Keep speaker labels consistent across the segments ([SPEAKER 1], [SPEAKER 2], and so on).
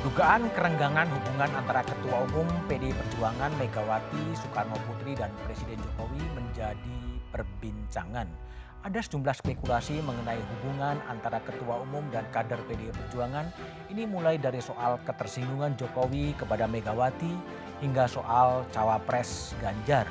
[SPEAKER 1] Dugaan kerenggangan hubungan antara Ketua Umum PDI Perjuangan Megawati Soekarno Putri dan Presiden Jokowi menjadi perbincangan. Ada sejumlah spekulasi mengenai hubungan antara Ketua Umum dan kader PDI Perjuangan. Ini mulai dari soal ketersinggungan Jokowi kepada Megawati hingga soal cawapres Ganjar.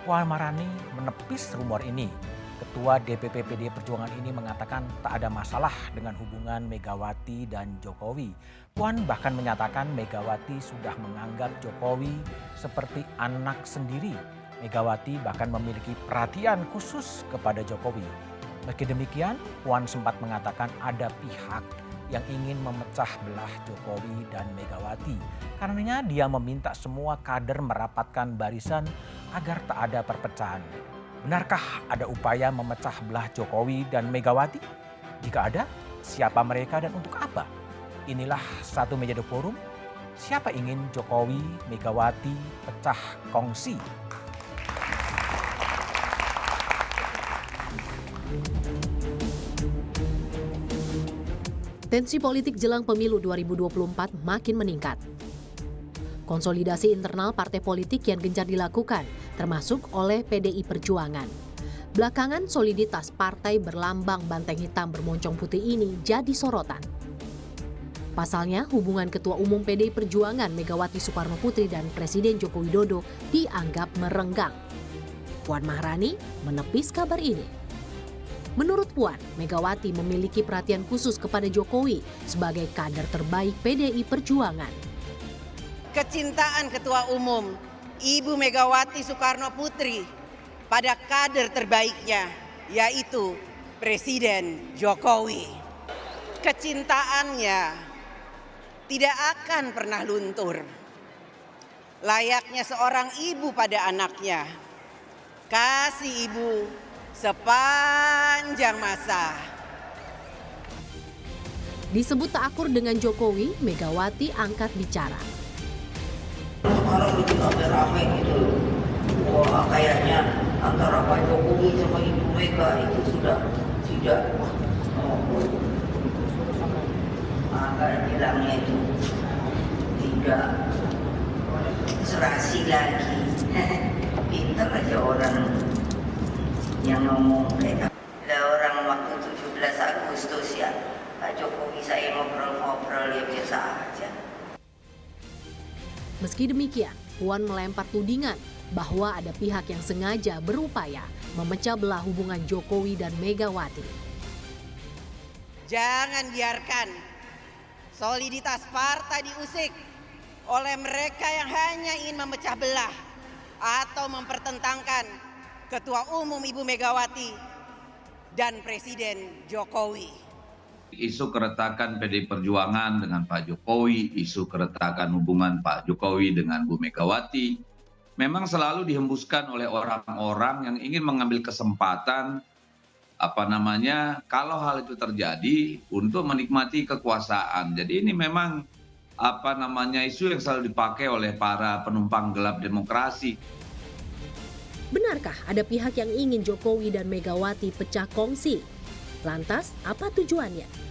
[SPEAKER 1] Puan Maharani menepis rumor ini. Ketua DPP PDI Perjuangan ini mengatakan tak ada masalah dengan hubungan Megawati dan Jokowi. Puan bahkan menyatakan Megawati sudah menganggap Jokowi seperti anak sendiri. Megawati bahkan memiliki perhatian khusus kepada Jokowi. Meski demikian, Puan sempat mengatakan ada pihak yang ingin memecah belah Jokowi dan Megawati. Karenanya dia meminta semua kader merapatkan barisan agar tak ada perpecahan. Benarkah ada upaya memecah belah Jokowi dan Megawati? Jika ada, siapa mereka dan untuk apa? Inilah Satu Meja The Forum. Siapa ingin Jokowi, Megawati pecah kongsi?
[SPEAKER 2] Tensi politik jelang pemilu 2024 makin meningkat. Konsolidasi internal partai politik yang gencar dilakukan, termasuk oleh PDI Perjuangan. Belakangan soliditas partai berlambang banteng hitam bermoncong putih ini jadi sorotan. Pasalnya hubungan Ketua Umum PDI Perjuangan Megawati Soekarno Putri dan Presiden Joko Widodo dianggap merenggang. Puan Maharani menepis kabar ini. Menurut Puan, Megawati memiliki perhatian khusus kepada Jokowi sebagai kader terbaik PDI Perjuangan.
[SPEAKER 3] Kecintaan Ketua Umum Ibu Megawati Soekarno Putri pada kader terbaiknya, yaitu Presiden Jokowi. Kecintaannya tidak akan pernah luntur. Layaknya seorang ibu pada anaknya, kasih ibu sepanjang masa.
[SPEAKER 2] Disebut tak akur dengan Jokowi, Megawati angkat bicara.
[SPEAKER 4] Sekarang bikin rame gitu. Wah, kayaknya antara Pak Jokowi sama Ibu Mega itu sudah tidak bilangnya itu tidak serasi lagi. Pintar aja orang yang ngomong kayak ada orang waktu 17 Agustus ya, Pak Jokowi saya ngobrol-ngobrol ya biasa aja.
[SPEAKER 2] Meski demikian, Puan melempar tudingan bahwa ada pihak yang sengaja berupaya memecah belah hubungan Jokowi dan Megawati.
[SPEAKER 3] Jangan biarkan soliditas partai diusik oleh mereka yang hanya ingin memecah belah atau mempertentangkan Ketua Umum Ibu Megawati dan Presiden Jokowi.
[SPEAKER 5] Isu keretakan PDI Perjuangan dengan Pak Jokowi, isu keretakan hubungan Pak Jokowi dengan Bu Megawati, memang selalu dihembuskan oleh orang-orang yang ingin mengambil kesempatan, kalau hal itu terjadi untuk menikmati kekuasaan. Jadi ini memang isu yang selalu dipakai oleh para penumpang gelap demokrasi.
[SPEAKER 2] Benarkah ada pihak yang ingin Jokowi dan Megawati pecah kongsi? Lantas, apa tujuannya?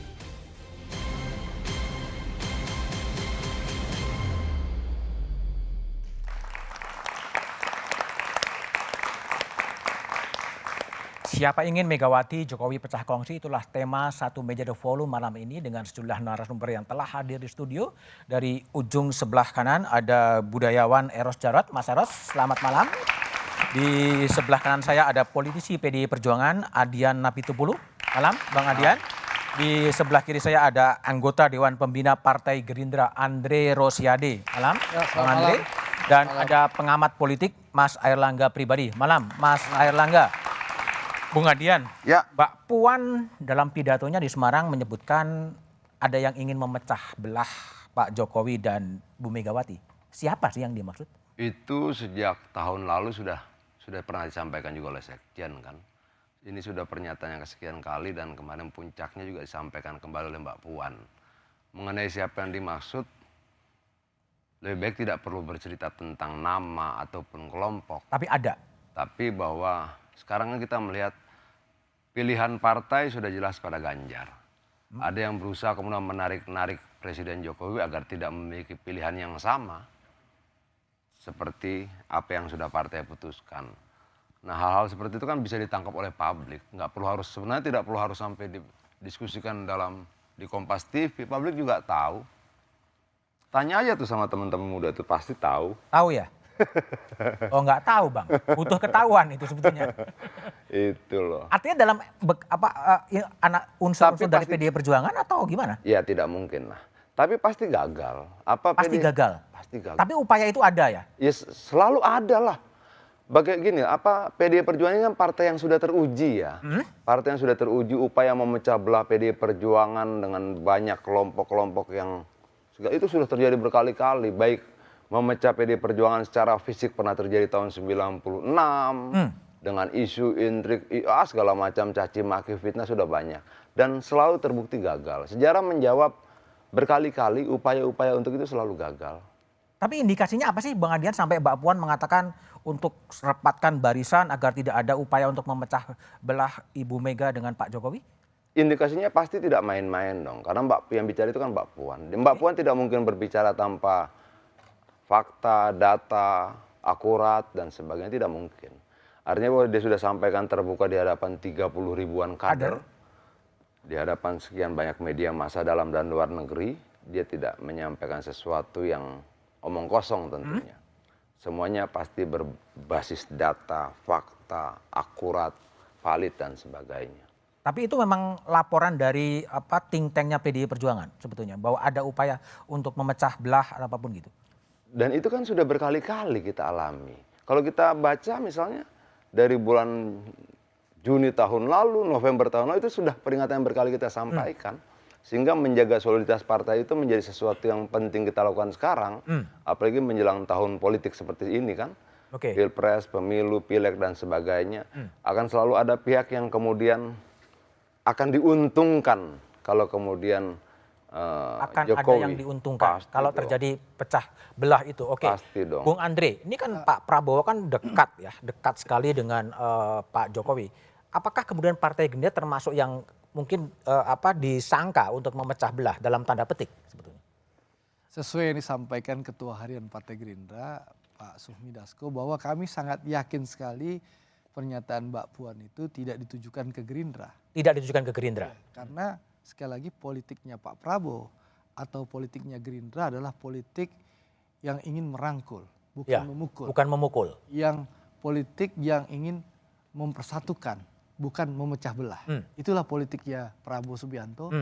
[SPEAKER 1] Siapa ingin Megawati, Jokowi pecah kongsi, itulah tema Satu Meja The Forum malam ini dengan sejumlah narasumber yang telah hadir di studio. Dari ujung sebelah kanan ada budayawan Eros Jarot. Mas Eros, selamat malam. Di sebelah kanan saya ada politisi PDI Perjuangan Adian Napitupulu. Malam, Bang Adian. Di sebelah kiri saya ada anggota Dewan Pembina Partai Gerindra Andre Rosiade. Malam, ya, Bang Andre. Dan ada pengamat politik Mas Airlangga Pribadi. Malam, Mas Airlangga. Bung Adian, ya. Mbak Puan dalam pidatonya di Semarang menyebutkan ada yang ingin memecah belah Pak Jokowi dan Bu Megawati. Siapa sih yang dimaksud?
[SPEAKER 6] Itu sejak tahun lalu sudah pernah disampaikan juga oleh Sekjen kan. Ini sudah pernyataan yang kesekian kali dan kemarin puncaknya juga disampaikan kembali oleh Mbak Puan. Mengenai siapa yang dimaksud, lebih baik tidak perlu bercerita tentang nama ataupun kelompok.
[SPEAKER 1] Tapi ada.
[SPEAKER 6] Tapi bahwa sekarang kita melihat pilihan partai sudah jelas pada Ganjar. Ada yang berusaha kemudian menarik Presiden Jokowi agar tidak memiliki pilihan yang sama seperti apa yang sudah partai putuskan. Nah, hal-hal seperti itu kan bisa ditangkap oleh publik. Sebenarnya tidak perlu harus sampai didiskusikan di Kompas TV. Publik juga tahu. Tanya aja tuh sama teman-teman muda itu pasti tahu.
[SPEAKER 1] Tahu ya? Oh nggak tahu Bang, butuh ketahuan itu sebetulnya.
[SPEAKER 6] Itu loh.
[SPEAKER 1] Artinya dalam anak unsur-unsur dari
[SPEAKER 6] pasti-
[SPEAKER 1] PDI Perjuangan atau gimana?
[SPEAKER 6] Ya tidak mungkin lah. Tapi pasti gagal.
[SPEAKER 1] Pasti gagal.
[SPEAKER 6] Pasti gagal.
[SPEAKER 1] Tapi upaya itu ada ya?
[SPEAKER 6] Ya selalu ada lah. Gini, PDI Perjuangan ini kan partai yang sudah teruji ya. Partai yang sudah teruji, upaya memecah belah PDI Perjuangan dengan banyak kelompok-kelompok yang itu sudah terjadi berkali-kali. Baik memecah PDI Perjuangan secara fisik pernah terjadi tahun 96 dengan isu intrik, segala macam caci maki fitnah sudah banyak dan selalu terbukti gagal. Sejarah menjawab berkali-kali upaya-upaya untuk itu selalu gagal.
[SPEAKER 1] Tapi indikasinya apa sih Bang Adian sampai Mbak Puan mengatakan untuk rapatkan barisan agar tidak ada upaya untuk memecah belah Ibu Mega dengan Pak Jokowi?
[SPEAKER 6] Indikasinya pasti tidak main-main dong, karena yang bicara itu kan Mbak Puan. Mbak Puan tidak mungkin berbicara tanpa fakta, data, akurat, dan sebagainya, tidak mungkin. Artinya bahwa dia sudah sampaikan terbuka di hadapan 30 ribuan kader, di hadapan sekian banyak media massa dalam dan luar negeri, dia tidak menyampaikan sesuatu yang omong kosong tentunya. Semuanya pasti berbasis data, fakta, akurat, valid, dan sebagainya.
[SPEAKER 1] Tapi itu memang laporan dari think tanknya PDI Perjuangan sebetulnya, bahwa ada upaya untuk memecah belah apapun gitu.
[SPEAKER 6] Dan itu kan sudah berkali-kali kita alami. Kalau kita baca misalnya dari bulan Juni tahun lalu, November tahun lalu, itu sudah peringatan yang berkali kita sampaikan. Sehingga menjaga soliditas partai itu menjadi sesuatu yang penting kita lakukan sekarang. Apalagi menjelang tahun politik seperti ini kan. Pilpres, pemilu, pileg, dan sebagainya. Akan selalu ada pihak yang kemudian akan diuntungkan kalau kemudian
[SPEAKER 1] akan
[SPEAKER 6] Jokowi.
[SPEAKER 1] ada yang diuntungkan
[SPEAKER 6] Pasti
[SPEAKER 1] kalau
[SPEAKER 6] dong.
[SPEAKER 1] terjadi pecah belah itu.
[SPEAKER 6] Pasti dong.
[SPEAKER 1] Bung Andre, ini kan Pak Prabowo kan dekat sekali dengan Pak Jokowi. Apakah kemudian Partai Gerindra termasuk yang mungkin disangka untuk memecah belah dalam tanda petik sebetulnya?
[SPEAKER 7] Sesuai yang disampaikan Ketua Harian Partai Gerindra, Pak Sufmi Dasko, bahwa kami sangat yakin sekali pernyataan Mbak Puan itu tidak ditujukan ke Gerindra.
[SPEAKER 1] Tidak ditujukan ke Gerindra.
[SPEAKER 7] Karena sekali lagi politiknya Pak Prabowo atau politiknya Gerindra adalah politik yang ingin merangkul, bukan memukul.
[SPEAKER 1] Bukan memukul.
[SPEAKER 7] Yang politik yang ingin mempersatukan, bukan memecah belah. Itulah politiknya Prabowo Subianto,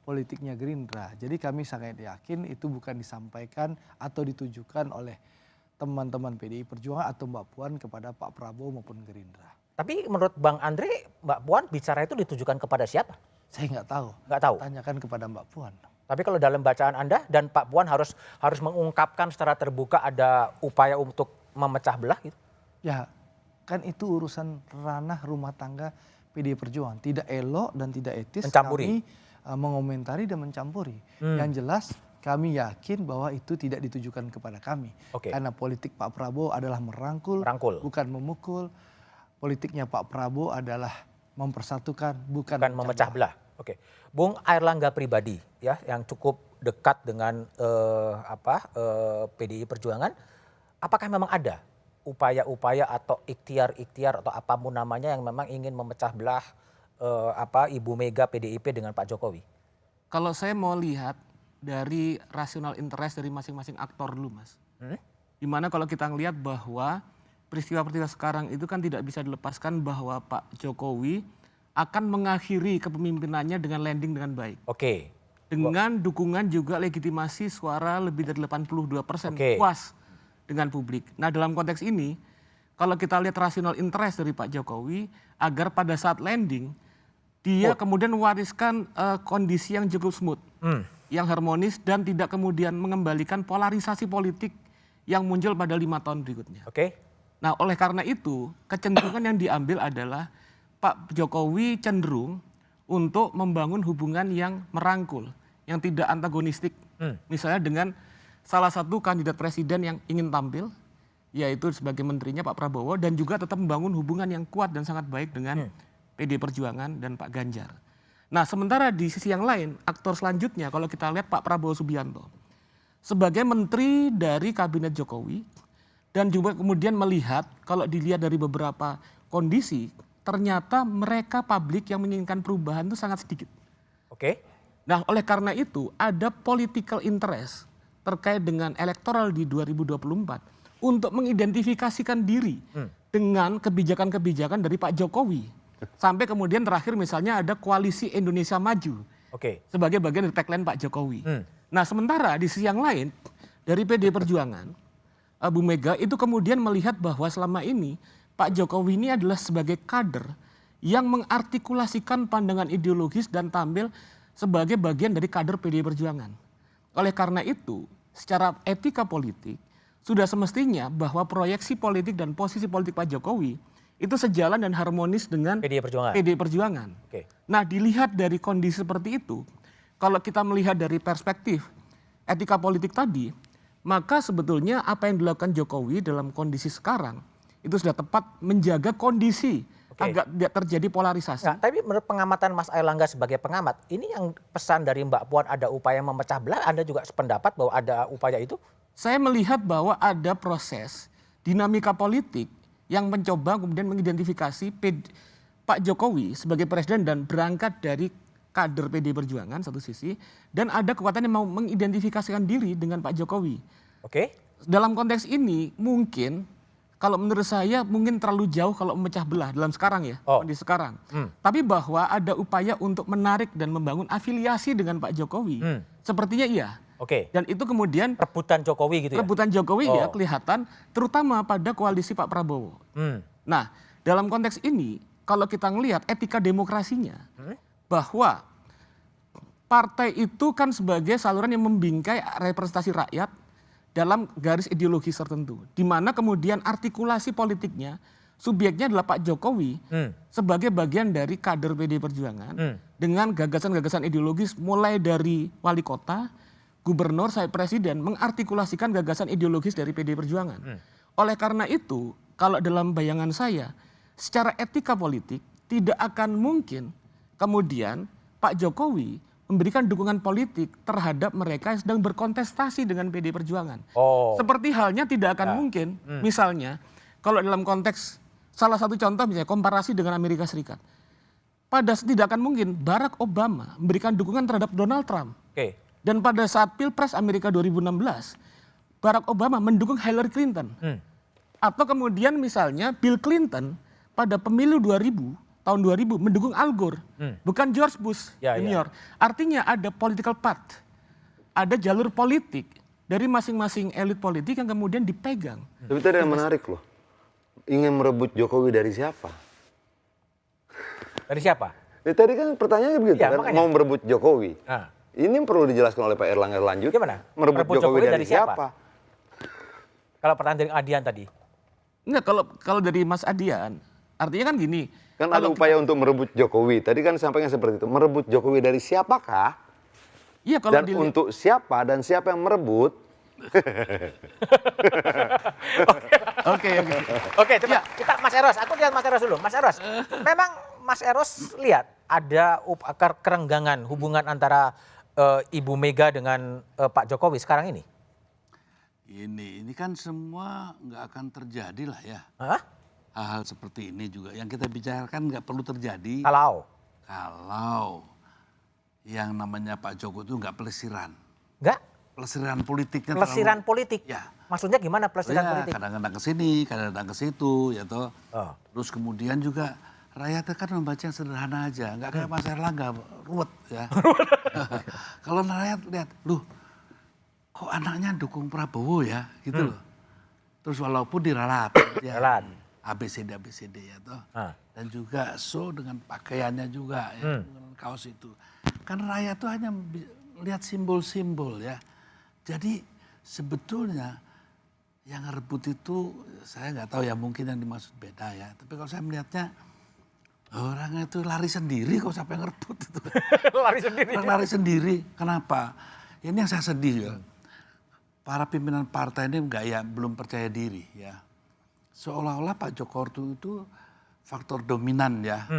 [SPEAKER 7] politiknya Gerindra. Jadi kami sangat yakin itu bukan disampaikan atau ditujukan oleh teman-teman PDI Perjuangan atau Mbak Puan kepada Pak Prabowo maupun Gerindra.
[SPEAKER 1] Tapi menurut Bang Andre, Mbak Puan bicara itu ditujukan kepada siapa?
[SPEAKER 7] Saya nggak tahu.
[SPEAKER 1] Nggak tahu.
[SPEAKER 7] Tanyakan kepada Mbak Puan.
[SPEAKER 1] Tapi kalau dalam bacaan Anda dan Pak Puan harus mengungkapkan secara terbuka ada upaya untuk memecah belah gitu? Ya,
[SPEAKER 7] Kan itu urusan ranah rumah tangga PDI Perjuangan. Tidak elok dan tidak etis
[SPEAKER 1] mencampuri.
[SPEAKER 7] kami mengomentari dan mencampuri. Yang jelas kami yakin bahwa itu tidak ditujukan kepada kami. Karena politik Pak Prabowo adalah merangkul, bukan memukul. Politiknya Pak Prabowo adalah mempersatukan, bukan
[SPEAKER 1] memecah belah. Bung Airlangga pribadi ya yang cukup dekat dengan PDI Perjuangan, apakah memang ada upaya-upaya atau ikhtiar-ikhtiar atau apapun namanya yang memang ingin memecah belah Ibu Mega PDIP dengan Pak Jokowi?
[SPEAKER 8] Kalau saya mau lihat dari rasional interest dari masing-masing aktor dulu, Mas. Dimana kalau kita ngelihat bahwa peristiwa-peristiwa sekarang itu kan tidak bisa dilepaskan bahwa Pak Jokowi akan mengakhiri kepemimpinannya dengan landing dengan baik. Dengan dukungan juga legitimasi suara lebih dari 82% puas dengan publik. Nah, dalam konteks ini kalau kita lihat rasional interest dari Pak Jokowi agar pada saat landing dia kemudian mewariskan kondisi yang cukup smooth, yang harmonis dan tidak kemudian mengembalikan polarisasi politik yang muncul pada 5 tahun berikutnya. Nah, oleh karena itu kecenderungan yang diambil adalah Pak Jokowi cenderung untuk membangun hubungan yang merangkul, yang tidak antagonistik. Misalnya dengan salah satu kandidat presiden yang ingin tampil, yaitu sebagai menterinya Pak Prabowo, dan juga tetap membangun hubungan yang kuat dan sangat baik dengan PDI Perjuangan dan Pak Ganjar. Nah, sementara di sisi yang lain, aktor selanjutnya kalau kita lihat Pak Prabowo Subianto sebagai menteri dari kabinet Jokowi dan juga kemudian melihat kalau dilihat dari beberapa kondisi ternyata mereka publik yang menginginkan perubahan itu sangat sedikit.
[SPEAKER 1] Oke.
[SPEAKER 8] Nah, oleh karena itu ada political interest terkait dengan elektoral di 2024 untuk mengidentifikasikan diri dengan kebijakan-kebijakan dari Pak Jokowi. Sampai kemudian terakhir misalnya ada koalisi Indonesia Maju sebagai bagian dari tagline Pak Jokowi. Nah, sementara di sisi yang lain dari PD Perjuangan, Bu Mega itu kemudian melihat bahwa selama ini Pak Jokowi ini adalah sebagai kader yang mengartikulasikan pandangan ideologis dan tampil sebagai bagian dari kader PD Perjuangan. Oleh karena itu, secara etika politik sudah semestinya bahwa proyeksi politik dan posisi politik Pak Jokowi itu sejalan dan harmonis dengan PD Perjuangan. Nah, dilihat dari kondisi seperti itu, kalau kita melihat dari perspektif etika politik tadi, maka sebetulnya apa yang dilakukan Jokowi dalam kondisi sekarang itu sudah tepat menjaga kondisi agar tidak terjadi polarisasi.
[SPEAKER 1] Nah, tapi menurut pengamatan Mas Airlangga sebagai pengamat, ini yang pesan dari Mbak Puan ada upaya memecah belah, Anda juga sependapat bahwa ada upaya itu?
[SPEAKER 8] Saya melihat bahwa ada proses dinamika politik yang mencoba kemudian mengidentifikasi Pak Jokowi sebagai presiden dan berangkat dari kader PD Perjuangan satu sisi, dan ada kekuatan yang mau mengidentifikasikan diri dengan Pak Jokowi. Dalam konteks ini mungkin kalau menurut saya mungkin terlalu jauh kalau memecah belah dalam sekarang ya, kondisi sekarang. Tapi bahwa ada upaya untuk menarik dan membangun afiliasi dengan Pak Jokowi, sepertinya iya. Dan itu kemudian
[SPEAKER 1] rebutan Jokowi gitu ya?
[SPEAKER 8] Rebutan Jokowi ya kelihatan terutama pada koalisi Pak Prabowo. Nah, dalam konteks ini kalau kita ngelihat etika demokrasinya bahwa partai itu kan sebagai saluran yang membingkai representasi rakyat dalam garis ideologis tertentu. Di mana kemudian artikulasi politiknya subjeknya adalah Pak Jokowi sebagai bagian dari kader PD Perjuangan dengan gagasan-gagasan ideologis mulai dari wali kota, gubernur sampai presiden mengartikulasikan gagasan ideologis dari PD Perjuangan. Oleh karena itu, kalau dalam bayangan saya, secara etika politik tidak akan mungkin kemudian Pak Jokowi memberikan dukungan politik terhadap mereka yang sedang berkontestasi dengan PD Perjuangan. Seperti halnya tidak akan mungkin, misalnya kalau dalam konteks salah satu contoh misalnya komparasi dengan Amerika Serikat. Tidak akan mungkin Barack Obama memberikan dukungan terhadap Donald Trump. Dan pada saat Pilpres Amerika 2016, Barack Obama mendukung Hillary Clinton. Atau kemudian misalnya Bill Clinton pada pemilu tahun 2000 mendukung Al Gore, bukan George Bush Senior. Artinya ada political path, ada jalur politik dari masing-masing elit politik yang kemudian dipegang.
[SPEAKER 6] Tapi tadi yang menarik loh, ingin merebut Jokowi dari siapa?
[SPEAKER 1] Dari siapa?
[SPEAKER 6] Tadi kan pertanyaannya begitu kan,
[SPEAKER 1] makanya.
[SPEAKER 6] mau merebut Jokowi. Ini perlu dijelaskan oleh Pak Airlangga lanjut.
[SPEAKER 1] Gimana?
[SPEAKER 6] Merebut Jokowi dari siapa?
[SPEAKER 1] Kalau pertanyaan dari Adian tadi.
[SPEAKER 8] Enggak, kalau dari Mas Adian, artinya kan gini.
[SPEAKER 6] Kan ada upaya untuk merebut Jokowi. Tadi kan sampaikan seperti itu. Merebut Jokowi dari siapakah?
[SPEAKER 8] Iya, kalau
[SPEAKER 6] dan untuk siapa dan siapa yang merebut?
[SPEAKER 1] Oke, coba kita Mas Eros. Aku lihat Mas Eros dulu. Mas Eros, memang Mas Eros lihat ada kerenggangan hubungan antara Ibu Mega dengan Pak Jokowi sekarang ini?
[SPEAKER 9] Ini kan semua nggak akan terjadi lah ya. Hal-hal seperti ini juga yang kita bicarakan nggak perlu terjadi. Kalau yang namanya Pak Jokowi itu nggak pelesiran.
[SPEAKER 1] Nggak?
[SPEAKER 9] Pelesiran politiknya.
[SPEAKER 1] Pelesiran politik?
[SPEAKER 9] Ya.
[SPEAKER 1] Maksudnya gimana pelesiran politik?
[SPEAKER 9] Kadang-kadang ke sini, kadang-kadang ke situ, ya toh. Terus kemudian juga rakyat kan membaca yang sederhana aja, nggak kayak Mas Airlangga ruwet ya. Kalau rakyat lihat, loh, kok anaknya dukung Prabowo ya, gitu loh. Terus walaupun diralat, ya, ABCD ya toh. Dan juga dengan pakaiannya juga, ya, dengan kaos itu. Kan rakyat tuh hanya lihat simbol-simbol ya. Jadi sebetulnya yang rebut itu saya nggak tahu ya, mungkin yang dimaksud beda ya. Tapi kalau saya melihatnya orangnya itu lari sendiri kok, siapa yang ngerebut itu. Lari sendiri. Kenapa? Ini yang saya sedih ya. Para pimpinan partai ini belum percaya diri ya. Seolah-olah Pak Jokowi itu faktor dominan ya.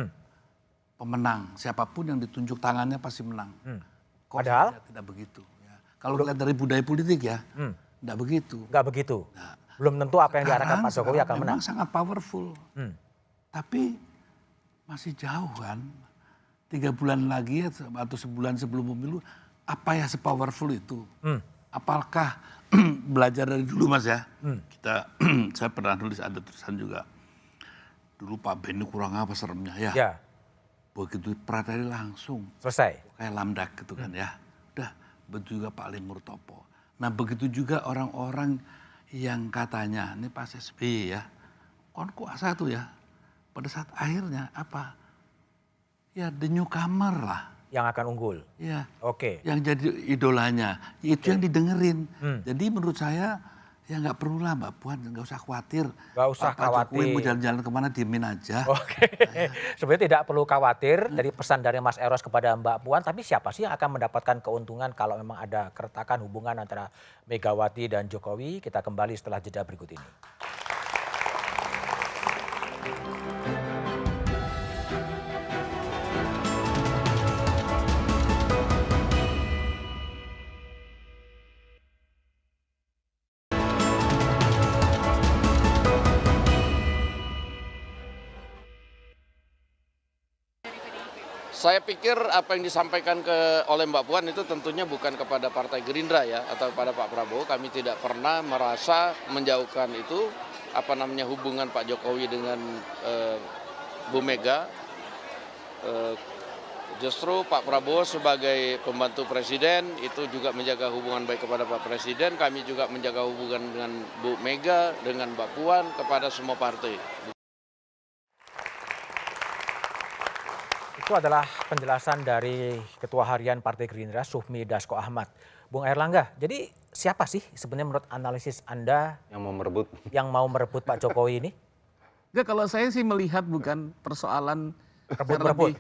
[SPEAKER 9] pemenang. Siapapun yang ditunjuk tangannya pasti menang. Kok
[SPEAKER 1] Padahal?
[SPEAKER 9] tidak begitu. Ya. Kalau lihat dari budaya politik ya, tidak begitu.
[SPEAKER 1] Nggak begitu. Belum tentu apa yang diarahkan Pak Jokowi akan menang.
[SPEAKER 9] Memang sangat powerful. Tapi masih jauh kan. 3 bulan lagi atau sebulan sebelum pemilu, apa ya sepowerful itu? Apakah belajar dari dulu Mas ya? Saya pernah nulis ada tulisan juga. Dulu Pak Benny kurang apa seremnya ya?
[SPEAKER 1] Ya.
[SPEAKER 9] Begitu prateri langsung.
[SPEAKER 1] Selesai.
[SPEAKER 9] Kayak lamdak gitu kan ya. Udah, begitu juga Pak Limur Topo. Nah begitu juga orang-orang yang katanya, ini Pak SBY ya, kon kuasa tuh ya. Pada saat akhirnya apa? Ya the newcomer lah.
[SPEAKER 1] Yang akan unggul.
[SPEAKER 9] Ya.
[SPEAKER 1] Oke.
[SPEAKER 9] Yang jadi idolanya. Itu yang didengerin. Jadi menurut saya ya nggak perlu lah Mbak Puan, nggak usah khawatir.
[SPEAKER 1] Nggak usah
[SPEAKER 9] Pak Jokowi
[SPEAKER 1] khawatir.
[SPEAKER 9] mau jalan-jalan kemana diemin aja.
[SPEAKER 1] Oke. Sebenarnya tidak perlu khawatir dari pesan dari Mas Eros kepada Mbak Puan. Tapi siapa sih yang akan mendapatkan keuntungan kalau memang ada keretakan hubungan antara Megawati dan Jokowi? Kita kembali setelah jeda berikut ini.
[SPEAKER 10] Saya pikir apa yang disampaikan oleh Mbak Puan itu tentunya bukan kepada Partai Gerindra ya atau kepada Pak Prabowo. Kami tidak pernah merasa menjauhkan itu hubungan Pak Jokowi dengan Bu Mega. Justru Pak Prabowo sebagai pembantu presiden itu juga menjaga hubungan baik kepada Pak Presiden. Kami juga menjaga hubungan dengan Bu Mega, dengan Mbak Puan kepada semua partai.
[SPEAKER 1] Itu adalah penjelasan dari Ketua Harian Partai Gerindra, Sufmi Dasko Ahmad. Bung Airlangga, jadi siapa sih sebenarnya menurut analisis Anda yang mau merebut Pak Jokowi ini?
[SPEAKER 8] Enggak, kalau saya sih melihat bukan persoalan
[SPEAKER 1] Rebut-merebut.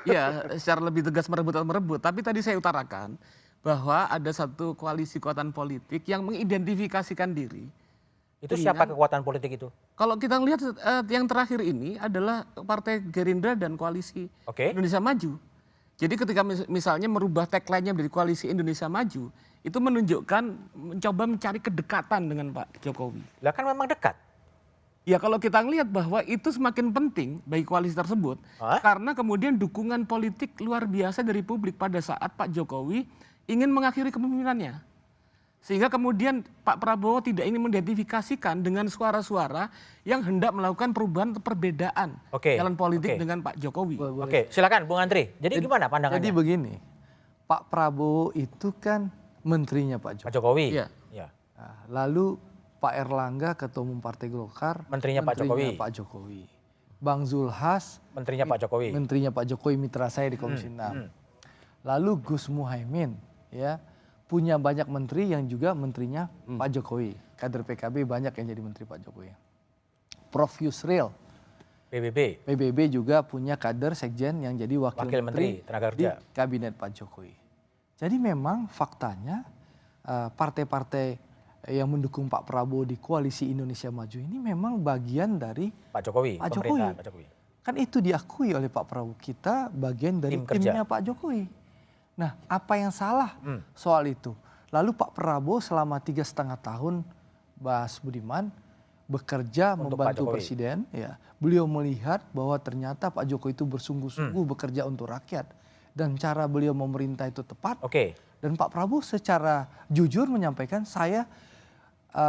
[SPEAKER 8] Iya, secara lebih tegas merebut atau merebut. Tapi tadi saya utarakan bahwa ada satu koalisi kekuatan politik yang mengidentifikasikan diri.
[SPEAKER 1] Itu siapa kekuatan politik itu?
[SPEAKER 8] Kalau kita lihat yang terakhir ini adalah Partai Gerindra dan Koalisi Indonesia Maju. Jadi ketika misalnya merubah tagline-nya menjadi Koalisi Indonesia Maju, itu menunjukkan mencoba mencari kedekatan dengan Pak Jokowi.
[SPEAKER 1] Lah kan memang dekat.
[SPEAKER 8] Ya kalau kita lihat bahwa itu semakin penting bagi koalisi tersebut, karena kemudian dukungan politik luar biasa dari publik pada saat Pak Jokowi ingin mengakhiri kepemimpinannya. Sehingga kemudian Pak Prabowo tidak ingin mengidentifikasikan dengan suara-suara yang hendak melakukan perubahan atau perbedaan jalan politik dengan Pak Jokowi.
[SPEAKER 1] Oke, silakan Bung Andri. Jadi gimana pandangannya?
[SPEAKER 7] Jadi begini, Pak Prabowo itu kan menterinya Pak Jokowi.
[SPEAKER 1] Iya.
[SPEAKER 7] Nah, lalu Pak Erlangga Ketua Umum Partai Golkar,
[SPEAKER 1] menterinya Pak
[SPEAKER 7] Jokowi. Bang Zulhas,
[SPEAKER 1] menterinya Pak Jokowi.
[SPEAKER 7] Menterinya Pak Jokowi, mitra saya di Komisi 6. Lalu Gus Muhaimin, ya. Punya banyak menteri yang juga menterinya Pak Jokowi. Kader PKB banyak yang jadi menteri Pak Jokowi. Prof Yusril, PBB juga punya kader sekjen yang jadi wakil menteri
[SPEAKER 1] tenaga
[SPEAKER 7] di
[SPEAKER 1] kerja
[SPEAKER 7] kabinet Pak Jokowi. Jadi memang faktanya partai-partai yang mendukung Pak Prabowo di Koalisi Indonesia Maju ini memang bagian dari
[SPEAKER 1] Pak Jokowi. Kan
[SPEAKER 7] itu diakui oleh Pak Prabowo. Kita bagian dari timnya Pak Jokowi. Nah, apa yang salah soal itu? Lalu Pak Prabowo selama 3,5 tahun, Mas Budiman, bekerja untuk membantu Presiden. Ya, beliau melihat bahwa ternyata Pak Jokowi itu bersungguh-sungguh bekerja untuk rakyat. Dan cara beliau memerintah itu tepat. Dan Pak Prabowo secara jujur menyampaikan, saya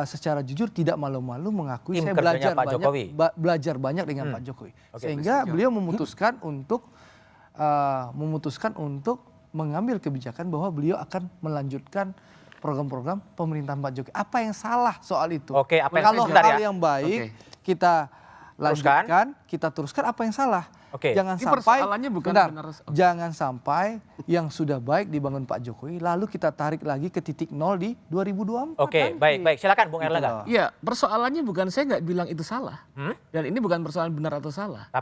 [SPEAKER 7] secara jujur tidak malu-malu mengakui saya belajar banyak dengan Pak Jokowi. Sehingga beliau memutuskan untuk mengambil kebijakan bahwa beliau akan melanjutkan program-program pemerintahan Pak Jokowi. Apa yang salah soal itu? Kalau hal yang baik kita lanjutkan, kita teruskan, apa yang salah? Jangan sampai yang sudah baik dibangun Pak Jokowi lalu kita tarik lagi ke titik nol di 2024.
[SPEAKER 1] Baik. Silakan Bung Erlangga.
[SPEAKER 8] Iya, persoalannya bukan saya nggak bilang itu salah. Dan ini bukan persoalan benar atau salah.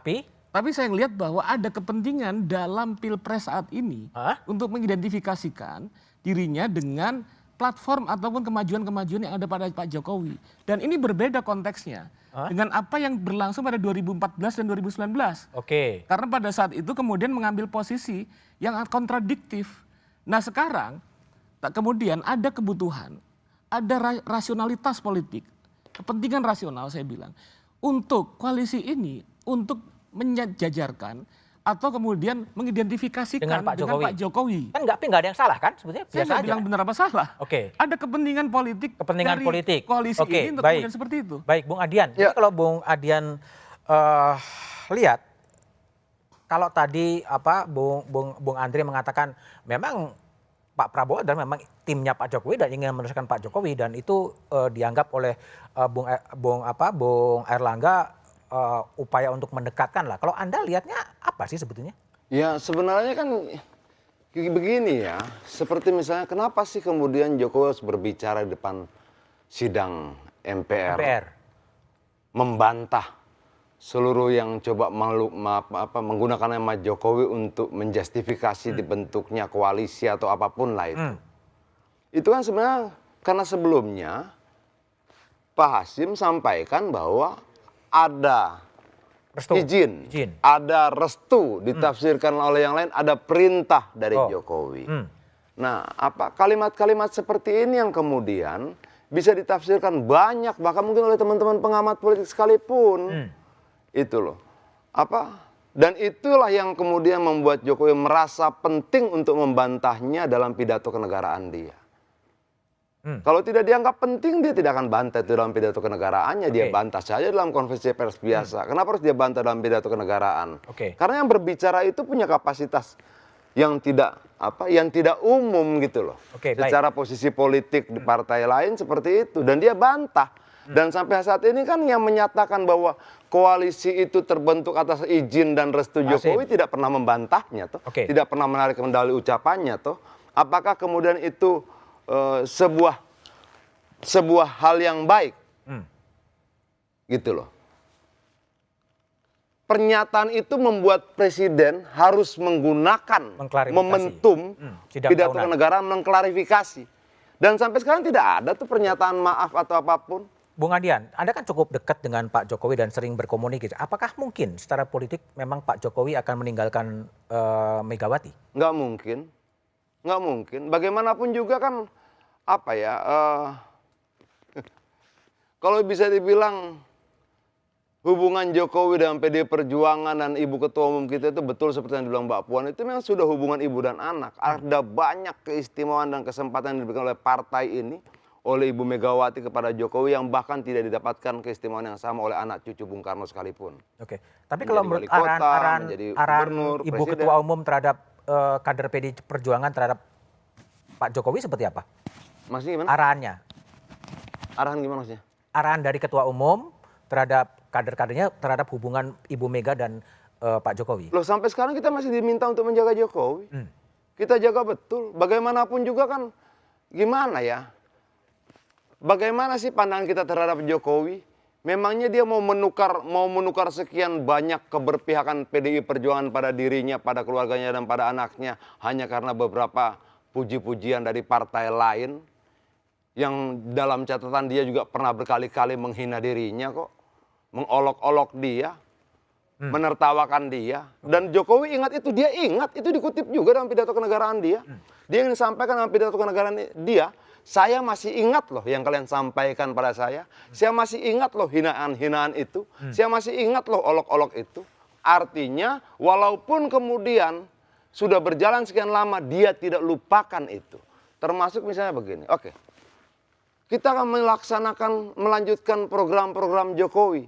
[SPEAKER 8] Tapi saya melihat bahwa ada kepentingan dalam Pilpres saat ini untuk mengidentifikasikan dirinya dengan platform ataupun kemajuan-kemajuan yang ada pada Pak Jokowi. Dan ini berbeda konteksnya dengan apa yang berlangsung pada 2014 dan 2019.
[SPEAKER 1] Oke.
[SPEAKER 8] Karena pada saat itu kemudian mengambil posisi yang kontradiktif. Nah sekarang kemudian ada kebutuhan, ada rasionalitas politik, kepentingan rasional saya bilang, untuk koalisi ini untuk menjajarkan atau kemudian mengidentifikasikan dengan Pak Jokowi.
[SPEAKER 1] Kan nggak ada yang salah kan sebetulnya?
[SPEAKER 8] Saya nggak bilang benar apa salah.
[SPEAKER 1] Oke.
[SPEAKER 8] Ada kepentingan politik dari koalisi ini untuk kemudian seperti itu.
[SPEAKER 1] Baik, Bung Adian. Jadi kalau Bung Adian lihat, kalau tadi Bung Andre mengatakan memang Pak Prabowo adalah memang timnya Pak Jokowi dan ingin meneruskan Pak Jokowi, dan itu dianggap oleh Bung Airlangga upaya untuk mendekatkan lah. Kalau Anda lihatnya apa sih sebetulnya?
[SPEAKER 6] Ya sebenarnya kan begini ya, seperti misalnya kenapa sih kemudian Jokowi harus berbicara di depan sidang MPR. Membantah seluruh yang coba menggunakan nama Jokowi untuk menjustifikasi dibentuknya koalisi atau apapun lah itu. Itu kan sebenarnya karena sebelumnya Pak Hasyim sampaikan bahwa ada izin, ada restu ditafsirkan oleh yang lain, ada perintah dari Jokowi. Nah, kalimat-kalimat seperti ini yang kemudian bisa ditafsirkan banyak, bahkan mungkin oleh teman-teman pengamat politik sekalipun. Itu loh. Dan itulah yang kemudian membuat Jokowi merasa penting untuk membantahnya dalam pidato kenegaraan dia. Kalau tidak dianggap penting, dia tidak akan bantah itu dalam pidato kenegaraannya. Dia bantah saja dalam konferensi pers biasa. Kenapa harus dia bantah dalam pidato kenegaraan? Karena yang berbicara itu punya kapasitas yang tidak umum gitu loh. Secara posisi politik di partai lain seperti itu, dan dia bantah. Dan sampai saat ini kan yang menyatakan bahwa koalisi itu terbentuk atas izin dan restu Jokowi tidak pernah membantahnya toh, tidak pernah menarik kembali ucapannya toh. Apakah kemudian itu sebuah hal yang baik? Gitu loh. Pernyataan itu membuat presiden harus menggunakan momentum pidato kenegaraan mengklarifikasi. Dan sampai sekarang tidak ada tuh pernyataan maaf atau apapun.
[SPEAKER 1] Bung Adian, Anda kan cukup dekat dengan Pak Jokowi dan sering berkomunikasi. Apakah mungkin secara politik memang Pak Jokowi akan meninggalkan Megawati?
[SPEAKER 6] Nggak mungkin. Nggak mungkin. Bagaimanapun juga kan kalau bisa dibilang hubungan Jokowi dengan PDI Perjuangan dan Ibu Ketua Umum kita itu betul seperti yang dibilang Mbak Puan, itu memang sudah hubungan ibu dan anak. Ada banyak keistimewaan dan kesempatan yang diberikan oleh partai ini, oleh Ibu Megawati kepada Jokowi, yang bahkan tidak didapatkan keistimewaan yang sama oleh anak cucu Bung Karno sekalipun.
[SPEAKER 1] Tapi kalau menurut arahan Ibu Ketua Umum terhadap kader PDI Perjuangan terhadap Pak Jokowi seperti apa?
[SPEAKER 6] Maksudnya gimana?
[SPEAKER 1] Arahannya.
[SPEAKER 6] Arahan gimana maksudnya?
[SPEAKER 1] Arahan dari Ketua Umum terhadap kader-kadernya terhadap hubungan Ibu Mega dan Pak Jokowi.
[SPEAKER 6] Loh, sampai sekarang kita masih diminta untuk menjaga Jokowi. Kita jaga betul. Bagaimanapun juga kan gimana ya? Bagaimana sih pandangan kita terhadap Jokowi? Memangnya dia mau menukar sekian banyak keberpihakan PDI Perjuangan pada dirinya, pada keluarganya dan pada anaknya hanya karena beberapa puji-pujian dari partai lain yang dalam catatan dia juga pernah berkali-kali menghina dirinya kok, mengolok-olok dia, menertawakan dia. Dan Jokowi ingat itu, dia ingat itu dikutip juga dalam pidato kenegaraan dia. Dia ingin sampaikan dalam pidato kenegaraan dia, saya masih ingat loh yang kalian sampaikan pada saya masih ingat loh hinaan-hinaan itu, saya masih ingat loh olok-olok itu. Artinya walaupun kemudian sudah berjalan sekian lama, dia tidak lupakan itu. Termasuk misalnya begini, kita akan melanjutkan program-program Jokowi.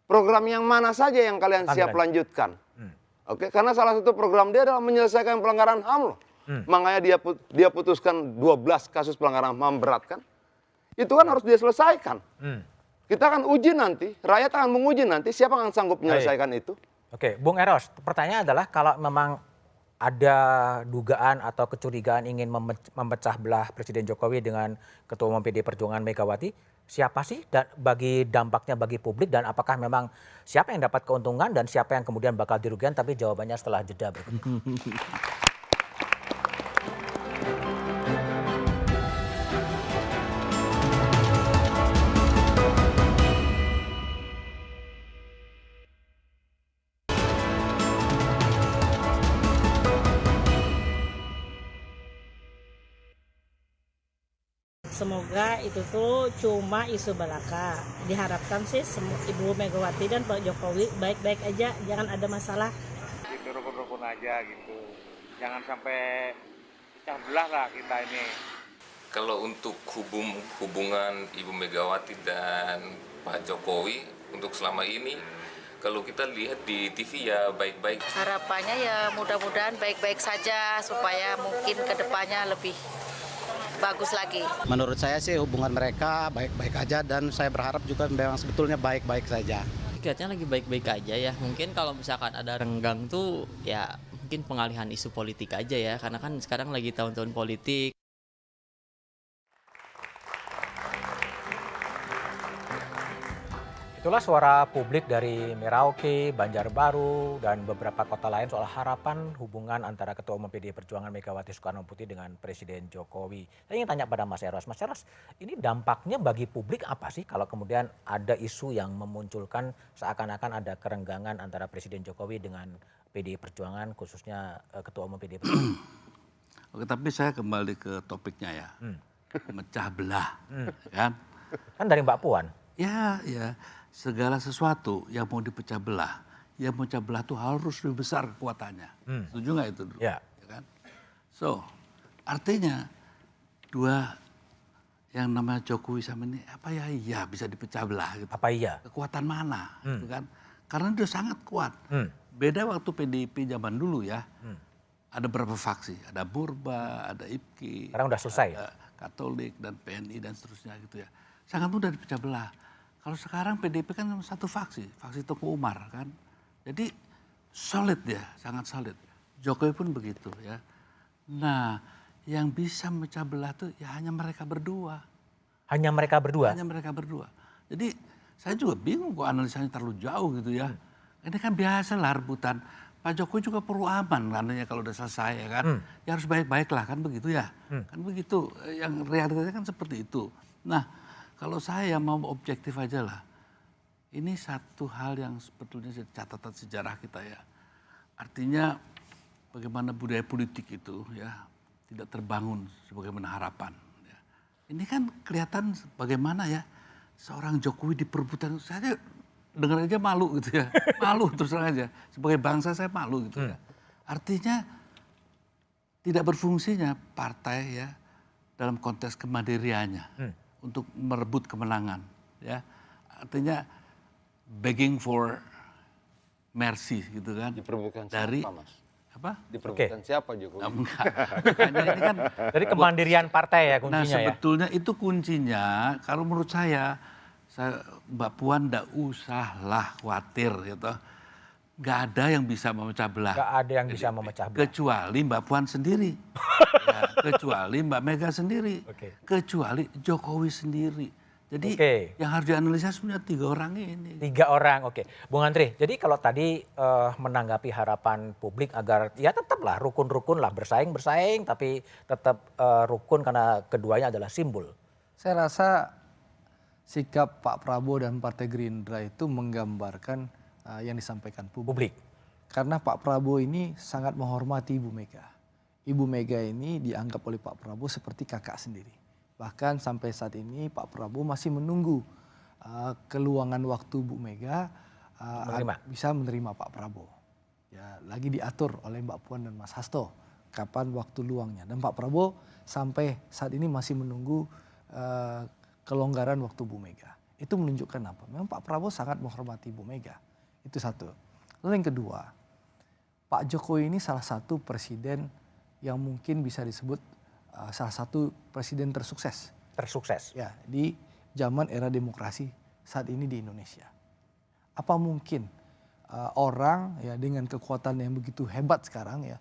[SPEAKER 6] Program yang mana saja yang kalian siap lanjutkan. Karena salah satu program dia adalah menyelesaikan pelanggaran HAM loh. Makanya dia putuskan 12 kasus pelanggaran HAM berat kan. Itu kan harus dia selesaikan. Kita akan uji nanti, rakyat akan menguji nanti siapa yang sanggup menyelesaikan itu.
[SPEAKER 1] Bung Eros, pertanyaan adalah kalau memang ada dugaan atau kecurigaan ingin memecah belah Presiden Jokowi dengan Ketua Umum PDI Perjuangan Megawati, siapa sih bagi dampaknya bagi publik, dan apakah memang siapa yang dapat keuntungan dan siapa yang kemudian bakal dirugikan? Tapi jawabannya setelah jeda berikut.
[SPEAKER 11] semoga itu tuh cuma isu belaka. Diharapkan sih Ibu Megawati dan Pak Jokowi baik-baik aja, jangan ada masalah.
[SPEAKER 12] Gitu rukun-rukun aja gitu. Jangan sampai pecah belah lah kita ini.
[SPEAKER 13] Kalau untuk hubungan Ibu Megawati dan Pak Jokowi untuk selama ini, kalau kita lihat di TV ya baik-baik.
[SPEAKER 14] Harapannya ya mudah-mudahan baik-baik saja supaya mungkin kedepannya lebih bagus lagi.
[SPEAKER 15] Menurut saya sih hubungan mereka baik-baik aja dan saya berharap juga memang sebetulnya baik-baik saja.
[SPEAKER 16] Kelihatannya lagi baik-baik aja ya. Mungkin kalau misalkan ada renggang tuh ya mungkin pengalihan isu politik aja ya. Karena kan sekarang lagi tahun-tahun politik.
[SPEAKER 1] Itulah suara publik dari Merauke, Banjarbaru, dan beberapa kota lain soal harapan hubungan antara Ketua Umum PDI Perjuangan Megawati Soekarnoputri dengan Presiden Jokowi. Saya ingin tanya pada Mas Eros. Mas Eros, ini dampaknya bagi publik apa sih kalau kemudian ada isu yang memunculkan seakan-akan ada kerenggangan antara Presiden Jokowi dengan PDI Perjuangan, khususnya Ketua Umum PDI Perjuangan?
[SPEAKER 9] Oke, tapi saya kembali ke topiknya ya. Mecah belah, kan?
[SPEAKER 1] Kan dari Mbak Puan.
[SPEAKER 9] Ya. Segala sesuatu yang mau dipecah belah, yang mau pecah belah itu harus lebih besar kekuatannya. Setuju nggak itu?
[SPEAKER 1] Ya.
[SPEAKER 9] Kan? So, artinya dua yang namanya Jokowi sama ini apa ya? Iya bisa dipecah belah. Gitu.
[SPEAKER 1] Apa iya?
[SPEAKER 9] Kekuatan mana? Gitu kan? Karena dia sangat kuat. Beda waktu PDIP zaman dulu ya. Ada berapa faksi? Ada Burba, ada IPKI.
[SPEAKER 1] Sekarang udah selesai.
[SPEAKER 9] Ada Katolik dan PNI dan seterusnya gitu ya. Sangat mudah dipecah belah. Kalau sekarang PDIP kan satu faksi Teguh Umar kan. Jadi solid ya, sangat solid. Jokowi pun begitu ya. Nah, yang bisa memecah belah tuh ya hanya mereka berdua.
[SPEAKER 1] Hanya mereka berdua?
[SPEAKER 9] Hanya mereka berdua. Jadi saya juga bingung kok analisanya terlalu jauh gitu ya. Ini kan biasa lah rebutan. Pak Jokowi juga perlu aman katanya kalau udah selesai ya kan. Ya harus baik-baik lah kan begitu ya. Kan begitu, yang realitanya kan seperti itu. Nah, kalau saya mau objektif aja lah, ini satu hal yang sebetulnya catatan sejarah kita ya. Artinya bagaimana budaya politik itu ya tidak terbangun sebagaimana harapan. Ya. Ini kan kelihatan bagaimana ya seorang Jokowi diperbutkan, saya dengar aja malu gitu ya, malu terus terang aja. Sebagai bangsa saya malu gitu ya. Artinya tidak berfungsinya partai ya dalam konteks kemandiriannya. Untuk merebut kemenangan, ya artinya begging for mercy gitu kan?
[SPEAKER 6] Diperebutkan
[SPEAKER 9] dari
[SPEAKER 6] siapa, Mas?
[SPEAKER 9] Apa?
[SPEAKER 6] Diperebutkan siapa Jokowi?
[SPEAKER 9] Enggak. Makanya ini kan
[SPEAKER 1] dari kemandirian partai ya kuncinya ya.
[SPEAKER 9] Nah sebetulnya itu kuncinya. Kalau menurut saya Mbak Puan nggak usahlah khawatir gitu. Nggak ada yang bisa memecah belah.
[SPEAKER 1] Nggak ada yang bisa memecah belah.
[SPEAKER 9] Kecuali Mbak Puan sendiri. Ya, kecuali Mbak Mega sendiri. Kecuali Jokowi sendiri. Jadi yang harus dianalisa sebenarnya 3 orang ini.
[SPEAKER 1] 3 orang, oke. Bung Andri, jadi kalau tadi menanggapi harapan publik agar ya tetaplah rukun-rukun lah, bersaing-bersaing tapi tetap rukun karena keduanya adalah simbol.
[SPEAKER 7] Saya rasa sikap Pak Prabowo dan Partai Gerindra itu menggambarkan yang disampaikan publik. Karena Pak Prabowo ini sangat menghormati Ibu Mega. Ibu Mega ini dianggap oleh Pak Prabowo seperti kakak sendiri. Bahkan sampai saat ini Pak Prabowo masih menunggu keluangan waktu Bu Mega bisa menerima Pak Prabowo. Ya, lagi diatur oleh Mbak Puan dan Mas Hasto kapan waktu luangnya. Dan Pak Prabowo sampai saat ini masih menunggu kelonggaran waktu Bu Mega. Itu menunjukkan apa? Memang Pak Prabowo sangat menghormati Bu Mega. Itu satu. Lalu yang kedua, Pak Jokowi ini salah satu presiden yang mungkin bisa disebut salah satu presiden tersukses.
[SPEAKER 1] Tersukses?
[SPEAKER 7] Ya, di zaman era demokrasi saat ini di Indonesia. Apa mungkin orang ya dengan kekuatan yang begitu hebat sekarang ya,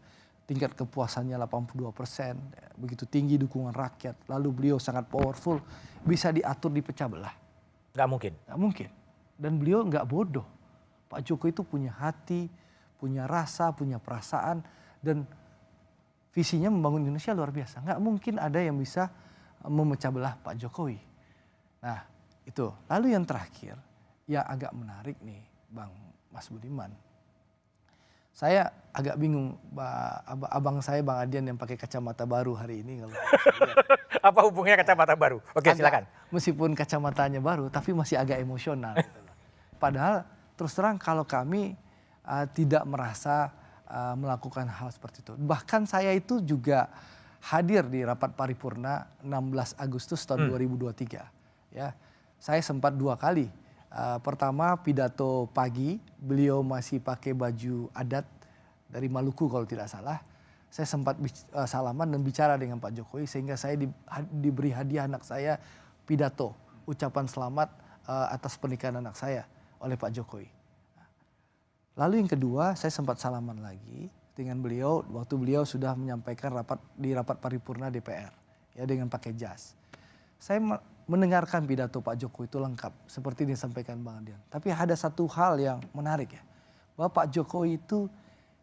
[SPEAKER 7] tingkat kepuasannya 82%, ya, begitu tinggi dukungan rakyat, lalu beliau sangat powerful, bisa diatur dipecah belah?
[SPEAKER 1] Nggak mungkin.
[SPEAKER 7] Nggak mungkin. Dan beliau nggak bodoh. Pak Jokowi itu punya hati, punya rasa, punya perasaan, dan visinya membangun Indonesia luar biasa. Nggak mungkin ada yang bisa memecah belah Pak Jokowi. Nah itu. Lalu yang terakhir, yang agak menarik nih Bang Mas Budiman. Saya agak bingung, abang saya Bang Adian yang pakai kacamata baru hari ini. Kalau
[SPEAKER 1] Apa hubungannya kacamata baru? Oke, silakan.
[SPEAKER 7] Meskipun kacamatanya baru, tapi masih agak emosional. Padahal terus terang kalau kami tidak merasa melakukan hal seperti itu. Bahkan saya itu juga hadir di rapat paripurna 16 Agustus tahun 2023. Ya, saya sempat 2 kali. Pertama pidato pagi, beliau masih pakai baju adat dari Maluku kalau tidak salah. Saya sempat salaman dan bicara dengan Pak Jokowi sehingga saya diberi hadiah anak saya pidato, ucapan selamat atas pernikahan anak saya oleh Pak Jokowi. Lalu yang kedua saya sempat salaman lagi dengan beliau waktu beliau sudah menyampaikan di rapat paripurna DPR ya dengan pakai jas. Saya mendengarkan pidato Pak Jokowi itu lengkap seperti disampaikan Bang Adian. Tapi ada satu hal yang menarik ya, bahwa Pak Jokowi itu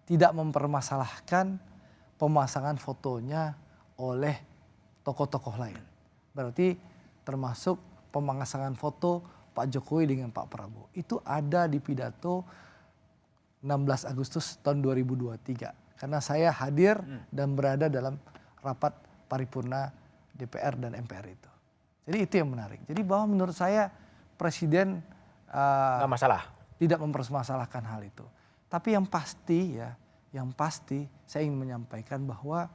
[SPEAKER 7] tidak mempermasalahkan pemasangan fotonya oleh tokoh-tokoh lain. Berarti termasuk pemasangan foto Pak Jokowi dengan Pak Prabowo. Itu ada di pidato 16 Agustus tahun 2023. Karena saya hadir dan berada dalam rapat paripurna DPR dan MPR itu. Jadi itu yang menarik. Jadi bahwa menurut saya Presiden
[SPEAKER 1] nggak masalah,
[SPEAKER 7] tidak mempermasalahkan hal itu. Tapi yang pasti ya, yang pasti saya ingin menyampaikan bahwa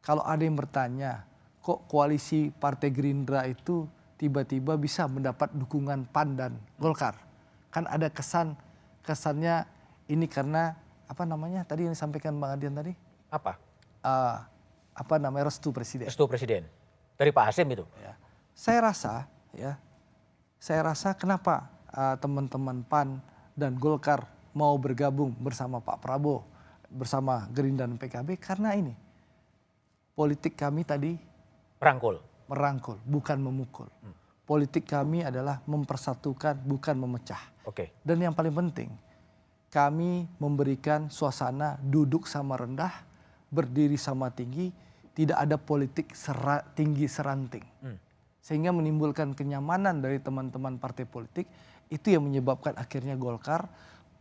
[SPEAKER 7] kalau ada yang bertanya, kok koalisi Partai Gerindra itu tiba-tiba bisa mendapat dukungan PAN dan Golkar? Kan ada kesannya ini karena apa namanya tadi yang disampaikan Bang Adian tadi?
[SPEAKER 1] Apa?
[SPEAKER 7] Apa namanya restu presiden?
[SPEAKER 1] Restu presiden dari Pak Hasim itu.
[SPEAKER 7] Ya. Saya rasa kenapa teman-teman PAN dan Golkar mau bergabung bersama Pak Prabowo, bersama Gerindra dan PKB karena ini politik kami tadi merangkul, bukan memukul. Politik kami adalah mempersatukan, bukan memecah.
[SPEAKER 1] Oke.
[SPEAKER 7] Dan yang paling penting, kami memberikan suasana duduk sama rendah, berdiri sama tinggi, tidak ada politik tinggi seranting. Sehingga menimbulkan kenyamanan dari teman-teman partai politik, itu yang menyebabkan akhirnya Golkar,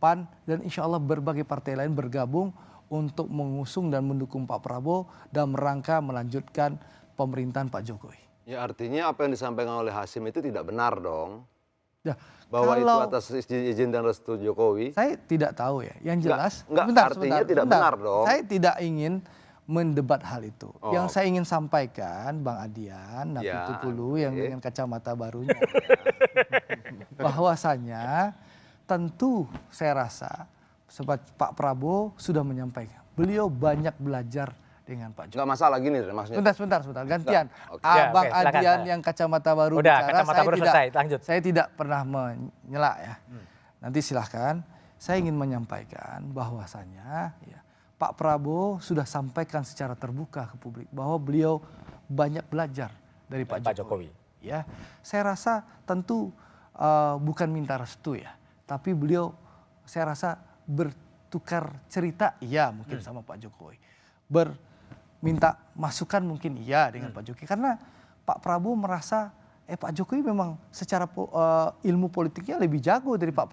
[SPEAKER 7] PAN, dan insya Allah berbagai partai lain bergabung untuk mengusung dan mendukung Pak Prabowo dalam rangka melanjutkan pemerintahan Pak Jokowi.
[SPEAKER 6] Ya artinya apa yang disampaikan oleh Hasim itu tidak benar dong.
[SPEAKER 7] Ya,
[SPEAKER 6] bahwa itu atas izin dan restu Jokowi.
[SPEAKER 7] Saya tidak tahu ya. Yang jelas,
[SPEAKER 6] artinya tidak benar dong.
[SPEAKER 7] Saya tidak ingin mendebat hal itu. Yang saya ingin sampaikan, Bang Adian, Napitupulu yang dengan kacamata barunya, bahwasanya tentu saya rasa Pak Prabowo sudah menyampaikan, beliau banyak belajar dengan Pak Jokowi.
[SPEAKER 6] Enggak masalah gini maksudnya.
[SPEAKER 7] Sebentar, gantian. Bang Adian yang kacamata baru bicara, saya tidak pernah menyela ya. Nanti silahkan, saya ingin menyampaikan bahwasanya ya, Pak Prabowo sudah sampaikan secara terbuka ke publik bahwa beliau banyak belajar dari Pak Jokowi. Ya, saya rasa tentu bukan minta restu ya, tapi beliau saya rasa bertukar cerita iya mungkin sama Pak Jokowi, minta masukan mungkin iya dengan Pak Jokowi karena Pak Prabowo merasa Pak Jokowi memang secara ilmu politiknya lebih jago dari Pak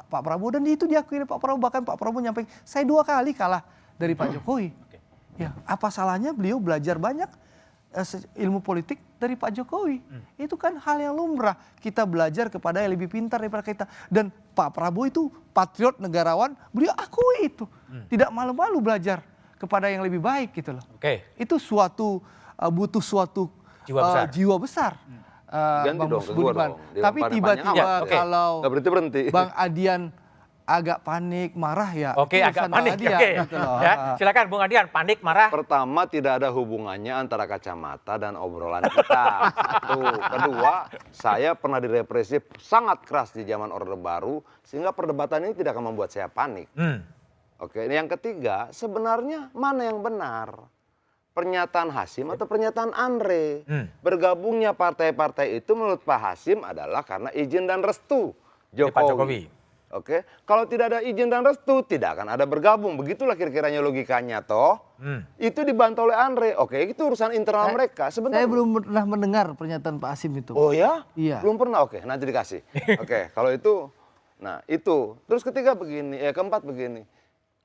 [SPEAKER 7] Prabowo dan itu diakui oleh Pak Prabowo, bahkan Pak Prabowo nyampe saya 2 kali kalah dari Pak Jokowi. Ya, apa salahnya beliau belajar banyak ilmu politik dari Pak Jokowi? Itu kan hal yang lumrah. Kita belajar kepada yang lebih pintar daripada kita. Dan Pak Prabowo itu patriot negarawan, beliau akui itu. Tidak malu-malu belajar kepada yang lebih baik gitu loh. Itu butuh suatu jiwa besar. Bang Budiman. Tapi tiba-tiba kalau Bang Adian agak panik, marah ya.
[SPEAKER 1] Agak panik. Gitu loh. Ya, silakan Bung Adian, panik, marah.
[SPEAKER 6] Pertama, tidak ada hubungannya antara kacamata dan obrolan kita. Satu. Kedua, saya pernah direpresi sangat keras di zaman Orde Baru, sehingga perdebatan ini tidak akan membuat saya panik. Yang ketiga, sebenarnya mana yang benar? Pernyataan Hasim atau pernyataan Andre? Bergabungnya partai-partai itu menurut Pak Hasim adalah karena izin dan restu Jokowi. Kalau tidak ada izin dan restu, tidak akan ada bergabung. Begitulah kira-kiranya logikanya toh. Itu dibantah oleh Andre. Itu urusan internal mereka. Sebentar.
[SPEAKER 7] Saya belum pernah mendengar pernyataan Pak Hasim itu.
[SPEAKER 6] Oh ya?
[SPEAKER 7] Iya.
[SPEAKER 6] Belum pernah. Nanti dikasih. Kalau itu, nah itu. Terus keempat begini.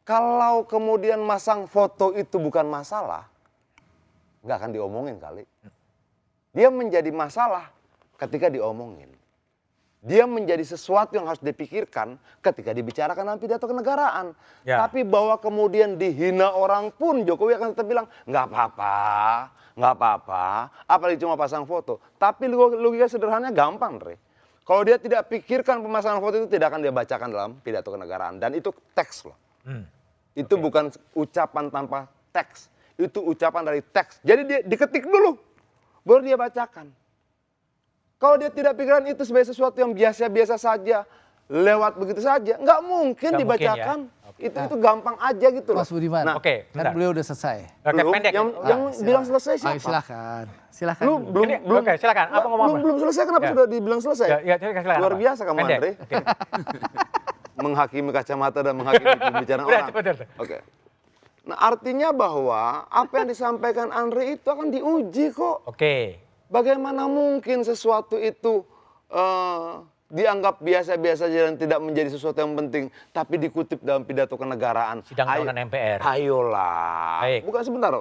[SPEAKER 6] Kalau kemudian masang foto itu bukan masalah, nggak akan diomongin kali. Dia menjadi masalah ketika diomongin. Dia menjadi sesuatu yang harus dipikirkan ketika dibicarakan dalam pidato kenegaraan.
[SPEAKER 1] Ya.
[SPEAKER 6] Tapi bahwa kemudian dihina orang pun Jokowi akan tetap bilang, nggak apa-apa, nggak apa-apa. Apalagi cuma pasang foto. Tapi logika sederhananya gampang, Re. Kalau dia tidak pikirkan pemasangan foto itu tidak akan dia bacakan dalam pidato kenegaraan. Dan itu teks loh. Itu bukan ucapan tanpa teks. Itu ucapan dari teks. Jadi dia diketik dulu, baru dia bacakan. Kalau dia tidak pikiran itu sebagai sesuatu yang biasa-biasa saja, lewat begitu saja, nggak mungkin
[SPEAKER 1] Nggak
[SPEAKER 6] dibacakan.
[SPEAKER 1] mungkin ya?
[SPEAKER 6] Itu gampang aja gitu loh.
[SPEAKER 7] Mas Budiman,
[SPEAKER 6] Nah,
[SPEAKER 7] kan beliau udah selesai.
[SPEAKER 6] belum,
[SPEAKER 1] pendek.
[SPEAKER 6] yang bilang selesai siapa?
[SPEAKER 7] Ayo, silakan.
[SPEAKER 6] Lu belum
[SPEAKER 1] Oke, silakan. Apa ngomong apa?
[SPEAKER 6] belum selesai, kenapa
[SPEAKER 1] Ya.
[SPEAKER 6] sudah dibilang selesai?
[SPEAKER 1] Ya, silakan.
[SPEAKER 6] Luar
[SPEAKER 1] apa?
[SPEAKER 6] biasa kamu,
[SPEAKER 1] Pendek.
[SPEAKER 6] Andre. Menghakimi kacamata dan menghakimi pembicaraan
[SPEAKER 1] Udah,
[SPEAKER 6] orang.
[SPEAKER 1] betul.
[SPEAKER 6] Oke. Nah, artinya bahwa apa yang disampaikan Andre itu akan diuji kok.
[SPEAKER 1] Oke.
[SPEAKER 6] Bagaimana mungkin sesuatu itu dianggap biasa-biasa saja dan tidak menjadi sesuatu yang penting, tapi dikutip dalam pidato kenegaraan.
[SPEAKER 1] Sidang tahunan MPR.
[SPEAKER 6] Ayolah.
[SPEAKER 1] Baik.
[SPEAKER 6] Bukan sebentar.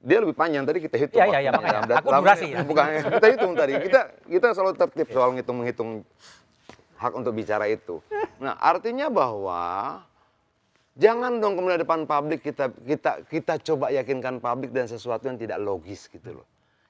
[SPEAKER 6] Dia lebih panjang tadi kita hitung.
[SPEAKER 1] Iya, makanya. Aku durasi.
[SPEAKER 6] Bukan, kita hitung tadi. Kita selalu tertib soal menghitung hak untuk bicara itu. Nah, artinya bahwa jangan dong kemudian depan publik kita coba yakinkan publik dan sesuatu yang tidak logis gitu loh.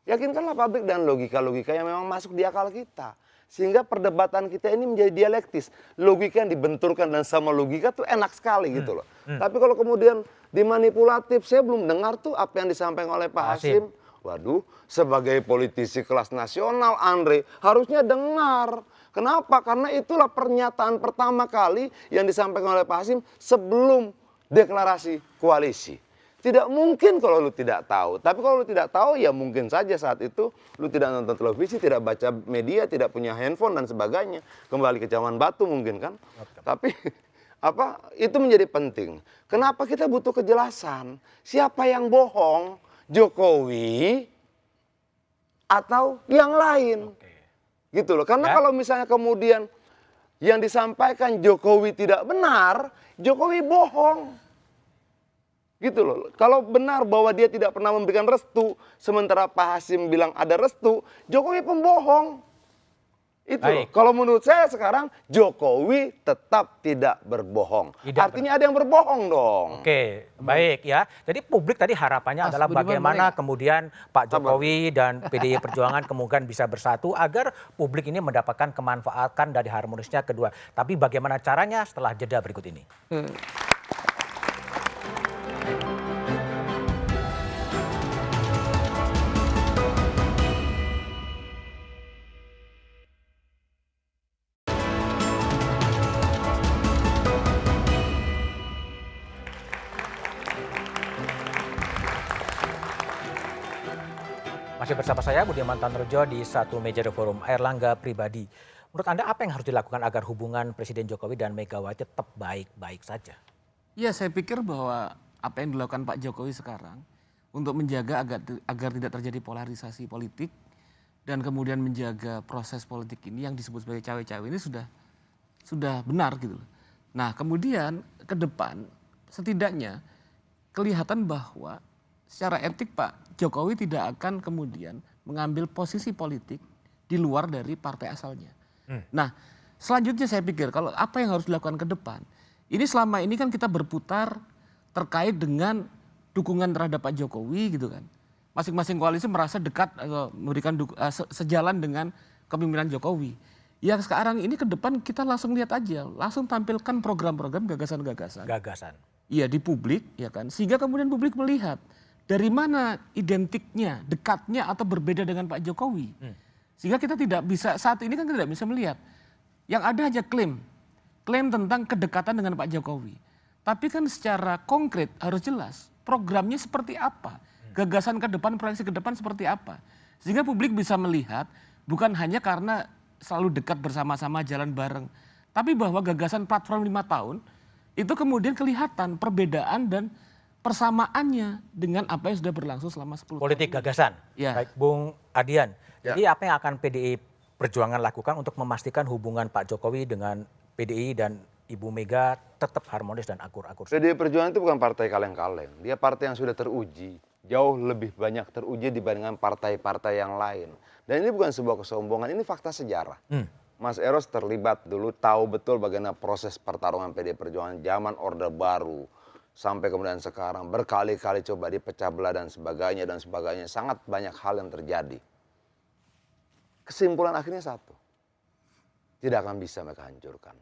[SPEAKER 6] Yakinkanlah publik dan logika-logika yang memang masuk di akal kita. Sehingga perdebatan kita ini menjadi dialektis. Logika yang dibenturkan dan sama logika tuh enak sekali gitu loh. Tapi kalau kemudian dimanipulatif, saya belum dengar tuh apa yang disampaikan oleh Pak Hasim. Waduh, sebagai politisi kelas nasional Andre harusnya dengar. Kenapa? Karena itulah pernyataan pertama kali yang disampaikan oleh Pak Hasim sebelum deklarasi koalisi. Tidak mungkin kalau lu tidak tahu. Tapi kalau lu tidak tahu ya mungkin saja saat itu lu tidak nonton televisi, tidak baca media, tidak punya handphone dan sebagainya. Kembali ke zaman batu mungkin kan. Tapi itu menjadi penting. Kenapa kita butuh kejelasan? Siapa yang bohong? Jokowi atau yang lain? Gitu loh. Karena kalau misalnya kemudian yang disampaikan Jokowi tidak benar, Jokowi bohong. Gitu loh. Kalau benar bahwa dia tidak pernah memberikan restu, sementara Pak Hasim bilang ada restu, Jokowi pembohong. Itu loh. Kalau menurut saya sekarang Jokowi tetap tidak berbohong. Artinya ada yang berbohong dong.
[SPEAKER 1] Oke, baik ya. Jadi publik tadi harapannya adalah bagaimana kemudian Pak Jokowi dan PDI Perjuangan kemudian bisa bersatu agar publik ini mendapatkan kemanfaatan dari harmonisnya kedua. Tapi bagaimana caranya setelah jeda berikut ini. Masih bersama saya Budiman Tanrojo di Satu Meja The Forum. Airlangga pribadi, menurut Anda apa yang harus dilakukan agar hubungan Presiden Jokowi dan Megawati tetap baik-baik saja?
[SPEAKER 8] Ya, saya pikir bahwa apa yang dilakukan Pak Jokowi sekarang untuk menjaga agar tidak terjadi polarisasi politik dan kemudian menjaga proses politik ini yang disebut sebagai cawe-cawe ini sudah benar gitu loh. Nah, kemudian ke depan setidaknya kelihatan bahwa secara etik Pak Jokowi tidak akan kemudian mengambil posisi politik di luar dari partai asalnya. Nah, selanjutnya saya pikir kalau apa yang harus dilakukan ke depan, ini selama ini kan kita berputar terkait dengan dukungan terhadap Pak Jokowi gitu kan. Masing-masing koalisi merasa dekat atau memberikan sejalan dengan kepemimpinan Jokowi. Yang sekarang ini ke depan kita langsung lihat aja, langsung tampilkan program-program gagasan-gagasan. Iya, di publik ya kan, sehingga kemudian publik melihat dari mana identiknya, dekatnya atau berbeda dengan Pak Jokowi. Sehingga kita tidak bisa, saat ini kan kita tidak bisa melihat. Yang ada hanya klaim tentang kedekatan dengan Pak Jokowi. Tapi kan secara konkret harus jelas programnya seperti apa. Gagasan ke depan, proyeksi ke depan seperti apa. Sehingga publik bisa melihat bukan hanya karena selalu dekat bersama-sama jalan bareng. Tapi bahwa gagasan platform 5 tahun itu kemudian kelihatan perbedaan dan persamaannya dengan apa yang sudah berlangsung selama 10 tahun.
[SPEAKER 1] Politik gagasan.
[SPEAKER 8] Ya.
[SPEAKER 1] Baik, Bung Adian. Jadi apa yang akan PDI Perjuangan lakukan untuk memastikan hubungan Pak Jokowi dengan PDI dan Ibu Mega tetap harmonis dan akur-akur.
[SPEAKER 6] PDI Perjuangan itu bukan partai kaleng-kaleng. Dia partai yang sudah teruji. Jauh lebih banyak teruji dibandingkan partai-partai yang lain. Dan ini bukan sebuah kesombongan, ini fakta sejarah. Mas Eros terlibat dulu, tahu betul bagaimana proses pertarungan PDI Perjuangan zaman Orde Baru. Sampai kemudian sekarang berkali-kali coba dipecah belah dan sebagainya. Sangat banyak hal yang terjadi. Kesimpulan akhirnya satu. Tidak akan bisa mereka hancurkan.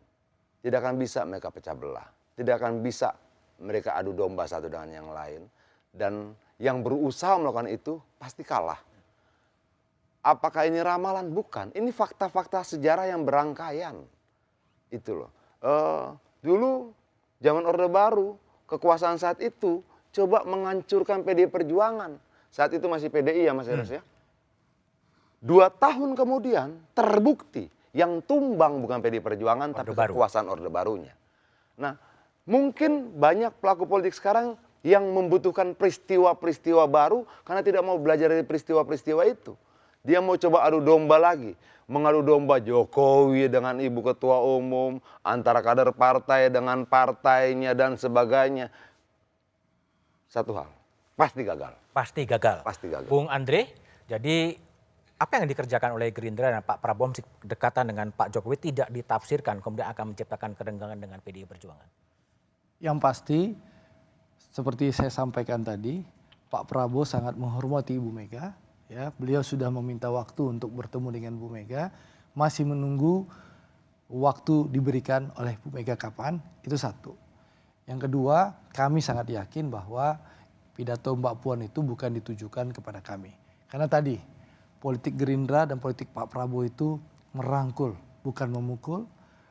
[SPEAKER 6] Tidak akan bisa mereka pecah belah. Tidak akan bisa mereka adu domba satu dengan yang lain. Dan yang berusaha melakukan itu pasti kalah. Apakah ini ramalan? Bukan. Ini fakta-fakta sejarah yang berangkaian. Itu loh. Dulu zaman Orde Baru, kekuasaan saat itu coba menghancurkan PDI Perjuangan. Saat itu masih PDI ya Mas Eros ya. 2 tahun kemudian terbukti yang tumbang bukan PDI Perjuangan tapi kekuasaan Orde Barunya. Nah, mungkin banyak pelaku politik sekarang yang membutuhkan peristiwa-peristiwa baru karena tidak mau belajar dari peristiwa-peristiwa itu. Dia mau coba adu domba lagi. Mengadu domba Jokowi dengan Ibu Ketua Umum, antara kader partai dengan partainya dan sebagainya. Satu hal, pasti gagal.
[SPEAKER 1] Pasti gagal.
[SPEAKER 6] Pasti gagal.
[SPEAKER 1] Bung Andre, jadi apa yang dikerjakan oleh Gerindra dan Pak Prabowo dekatan dengan Pak Jokowi tidak ditafsirkan kemudian akan menciptakan kerenggangan dengan PDI Perjuangan?
[SPEAKER 7] Yang pasti, seperti saya sampaikan tadi, Pak Prabowo sangat menghormati Ibu Mega. Ya, beliau sudah meminta waktu untuk bertemu dengan Bu Mega, masih menunggu waktu diberikan oleh Bu Mega kapan, itu satu. Yang kedua, kami sangat yakin bahwa pidato Mbak Puan itu bukan ditujukan kepada kami. Karena tadi, politik Gerindra dan politik Pak Prabowo itu merangkul, bukan memukul,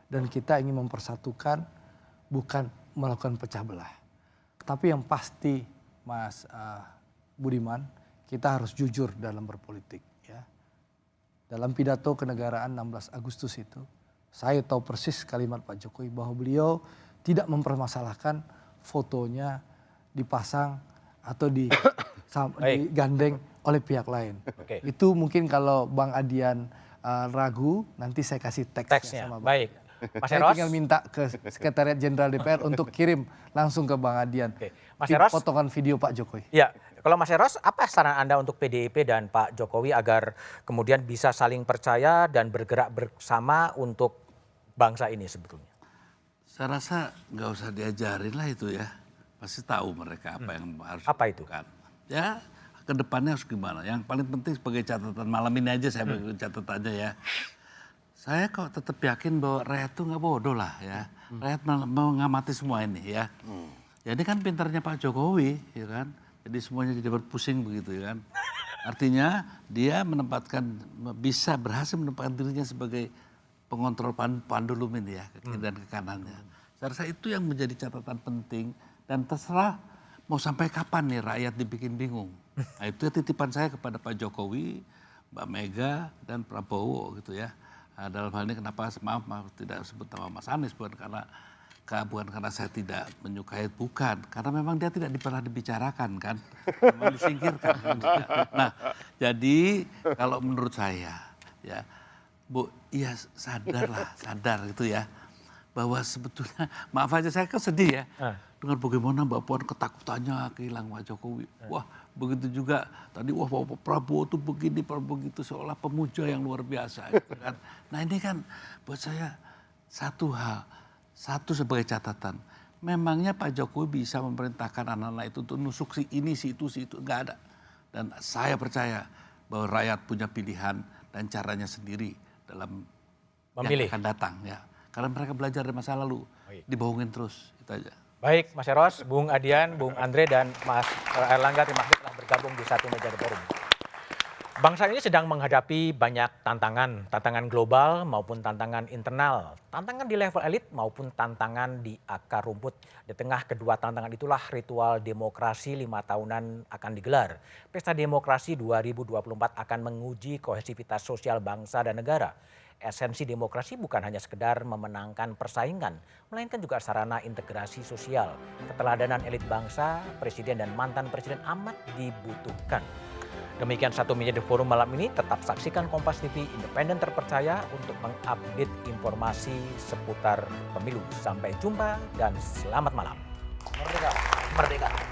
[SPEAKER 7] dan kita ingin mempersatukan, bukan melakukan pecah belah. Tapi yang pasti, Mas Budiman, kita harus jujur dalam berpolitik. Ya. Dalam pidato kenegaraan 16 Agustus itu, saya tahu persis kalimat Pak Jokowi bahwa beliau tidak mempermasalahkan fotonya dipasang atau digandeng oleh pihak lain. Itu mungkin kalau Bang Adian ragu, nanti saya kasih teksnya sama Bang.
[SPEAKER 1] Baik. Mas
[SPEAKER 7] Saya
[SPEAKER 1] Eros?
[SPEAKER 7] tinggal minta ke Sekretariat Jenderal DPR untuk kirim langsung ke Bang Adian.
[SPEAKER 1] Mas Eros?
[SPEAKER 7] Potongan video Pak Jokowi.
[SPEAKER 1] Ya, kalau Mas Eros, apa saran Anda untuk PDIP dan Pak Jokowi agar kemudian bisa saling percaya dan bergerak bersama untuk bangsa ini sebetulnya?
[SPEAKER 9] Saya rasa nggak usah diajarin lah itu ya. Pasti tahu mereka apa yang harus
[SPEAKER 1] dilakukan.
[SPEAKER 9] Ya, ke depannya harus gimana. Yang paling penting sebagai catatan malam ini aja saya bagi catatannya ya. Saya kok tetap yakin bahwa rakyat itu nggak bodoh lah ya. Rakyat mengamati semua ini ya. Jadi kan pintarnya Pak Jokowi ya kan. Jadi semuanya jadi berpusing begitu ya kan. Artinya dia bisa berhasil menempatkan dirinya sebagai pengontrol pendulum ini ya. Ke kiri dan ke kanannya. Saya rasa itu yang menjadi catatan penting. Dan terserah mau sampai kapan nih rakyat dibikin bingung. Nah itu titipan saya kepada Pak Jokowi, Mbak Mega dan Prabowo gitu ya. Nah, dalam hal ini kenapa maaf tidak sebut nama Mas Anies bukan karena saya tidak menyukai, bukan karena memang dia tidak pernah dibicarakan kan, memang disingkirkan kan. Nah jadi kalau menurut saya ya Bu, iya sadar gitu ya bahwa sebetulnya maaf aja saya kan sedih ya dengan bagaimana Mbak Puan ketakutannya kehilangan Pak Jokowi. Wah begitu juga tadi Pak Prabowo tuh begini, begitu seolah pemuja yang luar biasa. Gitu kan. Nah ini kan buat saya satu sebagai catatan. Memangnya Pak Jokowi bisa memerintahkan anak-anak itu untuk nusuk si ini, si itu, nggak ada. Dan saya percaya bahwa rakyat punya pilihan dan caranya sendiri dalam
[SPEAKER 1] memilih
[SPEAKER 9] yang akan datang ya. Karena mereka belajar dari masa lalu, dibohongin terus, itu aja.
[SPEAKER 1] Baik, Mas Eros, Bung Adian, Bung Andre, dan Mas Erlangga, terima kasih telah bergabung di Satu Meja The Forum. Bangsa ini sedang menghadapi banyak tantangan global maupun tantangan internal, tantangan di level elit maupun tantangan di akar rumput. Di tengah kedua tantangan itulah ritual demokrasi 5 tahunan akan digelar. Pesta Demokrasi 2024 akan menguji kohesivitas sosial bangsa dan negara. Esensi demokrasi bukan hanya sekedar memenangkan persaingan, melainkan juga sarana integrasi sosial. Keteladanan elit bangsa, presiden dan mantan presiden amat dibutuhkan. Demikian Satu Meja The Forum malam ini. Tetap saksikan Kompas TV independen terpercaya untuk mengupdate informasi seputar pemilu. Sampai jumpa dan selamat malam. Merdeka! Merdeka!